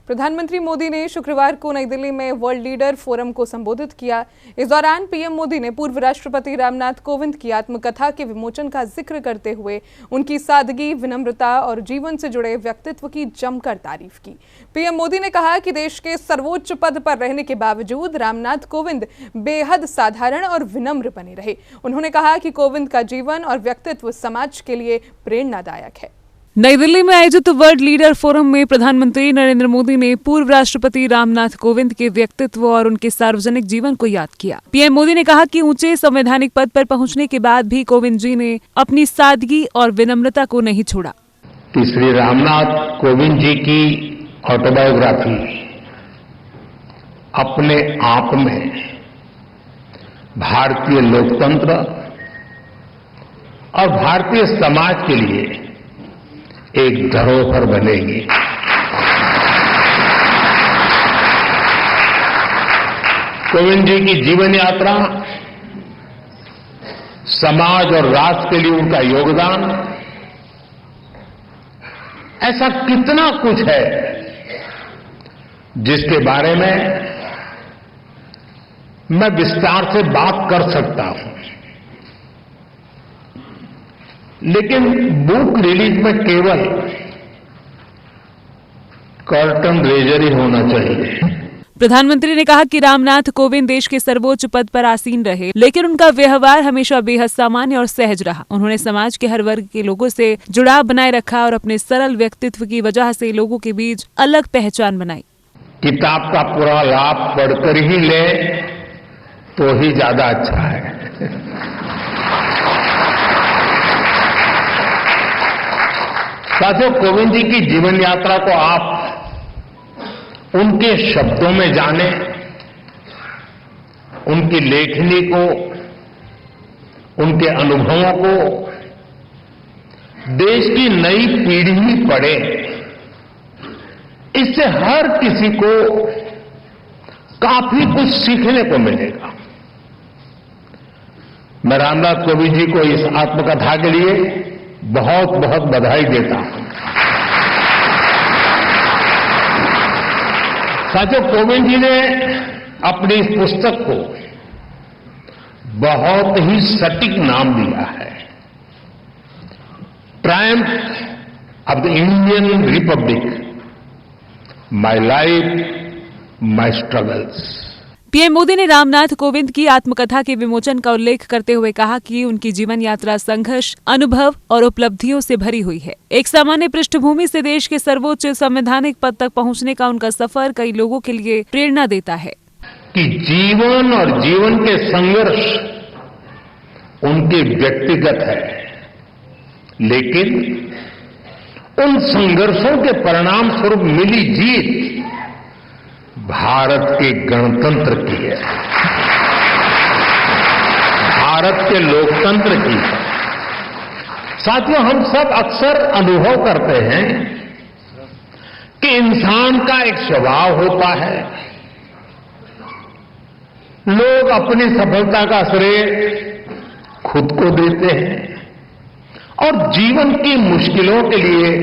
प्रधानमंत्री मोदी ने शुक्रवार को नई दिल्ली में वर्ल्ड लीडर फोरम को संबोधित किया। इस दौरान पीएम मोदी ने पूर्व राष्ट्रपति रामनाथ कोविंद की आत्मकथा के विमोचन का जिक्र करते हुए उनकी सादगी, विनम्रता और जीवन से जुड़े व्यक्तित्व की जमकर तारीफ की। पीएम मोदी ने कहा कि देश के सर्वोच्च पद पर रहने के बावजूद रामनाथ कोविंद बेहद साधारण और विनम्र बने रहे। उन्होंने कहा कि कोविंद का जीवन और व्यक्तित्व समाज के लिए प्रेरणादायक है। नई दिल्ली में आयोजित वर्ल्ड लीडर फोरम में प्रधानमंत्री नरेंद्र मोदी ने पूर्व राष्ट्रपति रामनाथ कोविंद के व्यक्तित्व और उनके सार्वजनिक जीवन को याद किया। पीएम मोदी ने कहा कि ऊंचे संवैधानिक पद पर पहुंचने के बाद भी कोविंद जी ने अपनी सादगी और विनम्रता को नहीं छोड़ा। श्री रामनाथ कोविंद जी की ऑटोबायोग्राफी अपने आप में भारतीय लोकतंत्र और भारतीय समाज के लिए एक धरोहर बनेगी। कोविंद जी की जीवन यात्रा, समाज और राष्ट्र के लिए उनका योगदान, ऐसा कितना कुछ है जिसके बारे में मैं विस्तार से बात कर सकता हूं, लेकिन बुक रिलीज में केवल कर्टन रेजर ही होना चाहिए। प्रधानमंत्री ने कहा कि रामनाथ कोविंद देश के सर्वोच्च पद पर आसीन रहे, लेकिन उनका व्यवहार हमेशा बेहद सामान्य और सहज रहा। उन्होंने समाज के हर वर्ग के लोगों से जुड़ाव बनाए रखा और अपने सरल व्यक्तित्व की वजह से लोगों के बीच अलग पहचान बनाई। किताब का पूरा लाभ पढ़कर ही ले तो ही ज्यादा अच्छा है। साथियों, कोविंद जी की जीवन यात्रा को आप उनके शब्दों में जाने, उनकी लेखनी को, उनके अनुभवों को देश की नई पीढ़ी पढ़े। इससे हर किसी को काफी कुछ सीखने को मिलेगा। मैं रामनाथ कोविंद जी को इस आत्मकथा के लिए बहुत बहुत बधाई देता हूं। साथियों, कोविंद जी ने अपनी इस पुस्तक को बहुत ही सटीक नाम दिया है, Triumph of the Indian Republic, my life my struggles. PM Modi ने रामनाथ कोविंद की आत्मकथा के विमोचन का उल्लेख करते हुए कहा कि उनकी जीवन यात्रा संघर्ष, अनुभव और उपलब्धियों से भरी हुई है। एक सामान्य पृष्ठभूमि से देश के सर्वोच्च संवैधानिक पद तक पहुंचने का उनका सफर कई लोगों के लिए प्रेरणा देता है कि जीवन और जीवन के संघर्ष उनके व्यक्तिगत है, लेकिन उन संघर्षों के परिणाम स्वरूप मिली जीत भारत के गणतंत्र की है, भारत के लोकतंत्र की है। साथियों, हम सब अक्सर अनुभव करते हैं कि इंसान का एक स्वभाव होता है, लोग अपनी सफलता का श्रेय खुद को देते हैं और जीवन की मुश्किलों के लिए,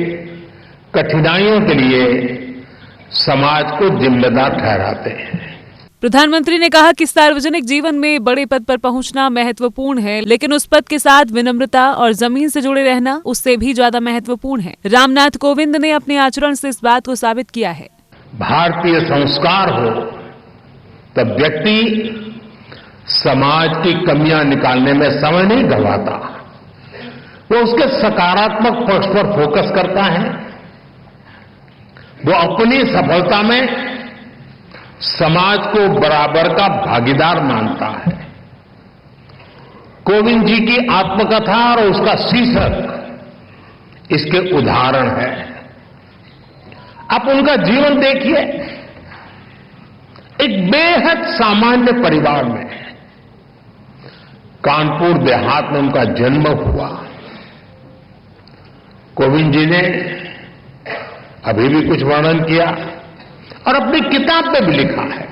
कठिनाइयों के लिए समाज को जिम्मेदार ठहराते हैं। प्रधानमंत्री ने कहा कि सार्वजनिक जीवन में बड़े पद पर पहुंचना महत्वपूर्ण है, लेकिन उस पद के साथ विनम्रता और जमीन से जुड़े रहना उससे भी ज्यादा महत्वपूर्ण है। रामनाथ कोविंद ने अपने आचरण से इस बात को साबित किया है। भारतीय संस्कार हो तब व्यक्ति समाज की कमियां निकालने में समय नहीं गंवाता, वो उसके सकारात्मक पक्ष पर फोकस करता है, वो अपनी सफलता में समाज को बराबर का भागीदार मानता है। कोविंद जी की आत्मकथा और उसका शीर्षक इसके उदाहरण है। आप उनका जीवन देखिए। एक बेहद सामान्य परिवार में, कानपुर देहात में उनका जन्म हुआ। कोविंद जी ने अभी भी कुछ वर्णन किया और अपनी किताब में भी लिखा है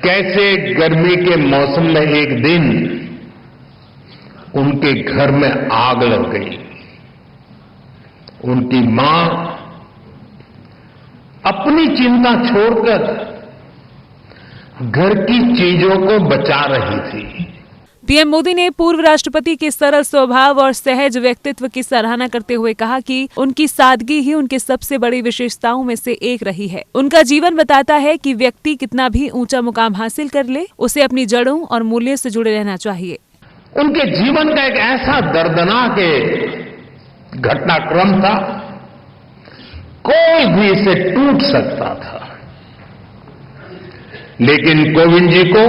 कैसे गर्मी के मौसम में एक दिन उनके घर में आग लग गई। उनकी मां अपनी चिंता छोड़कर घर की चीजों को बचा रही थी। पीएम मोदी ने पूर्व राष्ट्रपति के सरल स्वभाव और सहज व्यक्तित्व की सराहना करते हुए कहा कि उनकी सादगी ही उनकी सबसे बड़ी विशेषताओं में से एक रही है। उनका जीवन बताता है कि व्यक्ति कितना भी ऊंचा मुकाम हासिल कर ले, उसे अपनी जड़ों और मूल्यों से जुड़े रहना चाहिए। उनके जीवन का एक ऐसा दर्दनाक घटनाक्रम था, कोई भी इसे टूट सकता था, लेकिन कोविंद जी को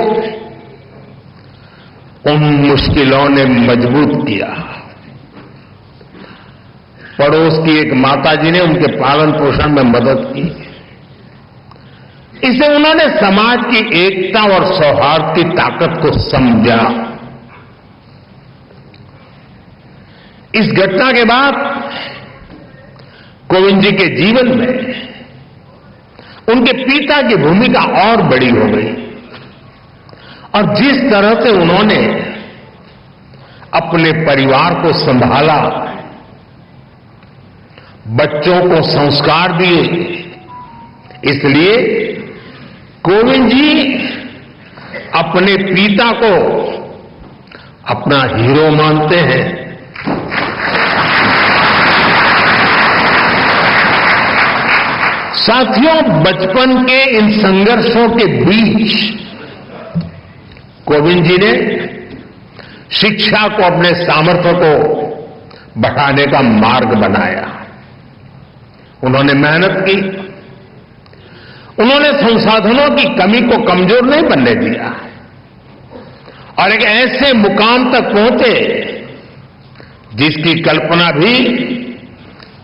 उन मुश्किलों ने मजबूत किया। पड़ोस की एक माताजी ने उनके पालन पोषण में मदद की। इसे उन्होंने समाज की एकता और सौहार्द की ताकत को समझा। इस घटना के बाद कोविंद जी के जीवन में उनके पिता की भूमिका और बड़ी हो गई और जिस तरह से उन्होंने अपने परिवार को संभाला, बच्चों को संस्कार दिए, इसलिए कोविंद जी अपने पिता को अपना हीरो मानते हैं। साथियों, बचपन के इन संघर्षों के बीच कोविंद जी ने शिक्षा को अपने सामर्थ्य को बढ़ाने का मार्ग बनाया। उन्होंने मेहनत की, उन्होंने संसाधनों की कमी को कमजोर नहीं बनने दिया और एक ऐसे मुकाम तक पहुंचे जिसकी कल्पना भी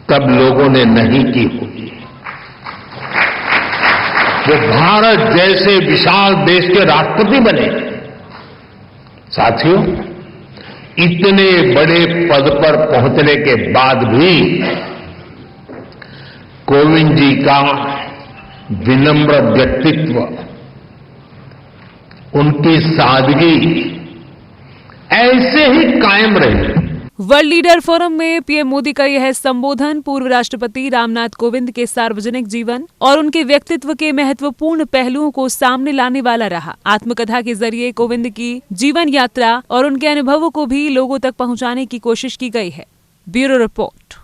तब लोगों ने नहीं की होगी। वो भारत जैसे विशाल देश के राष्ट्रपति बने। साथियों, इतने बड़े पद पर पहुंचने के बाद भी कोविंद जी का विनम्र व्यक्तित्व, उनकी सादगी ऐसे ही कायम रही। वर्ल्ड लीडर फोरम में पीएम मोदी का यह संबोधन पूर्व राष्ट्रपति रामनाथ कोविंद के सार्वजनिक जीवन और उनके व्यक्तित्व के महत्वपूर्ण पहलुओं को सामने लाने वाला रहा। आत्मकथा के जरिए कोविंद की जीवन यात्रा और उनके अनुभवों को भी लोगों तक पहुंचाने की कोशिश की गई है। Bureau report.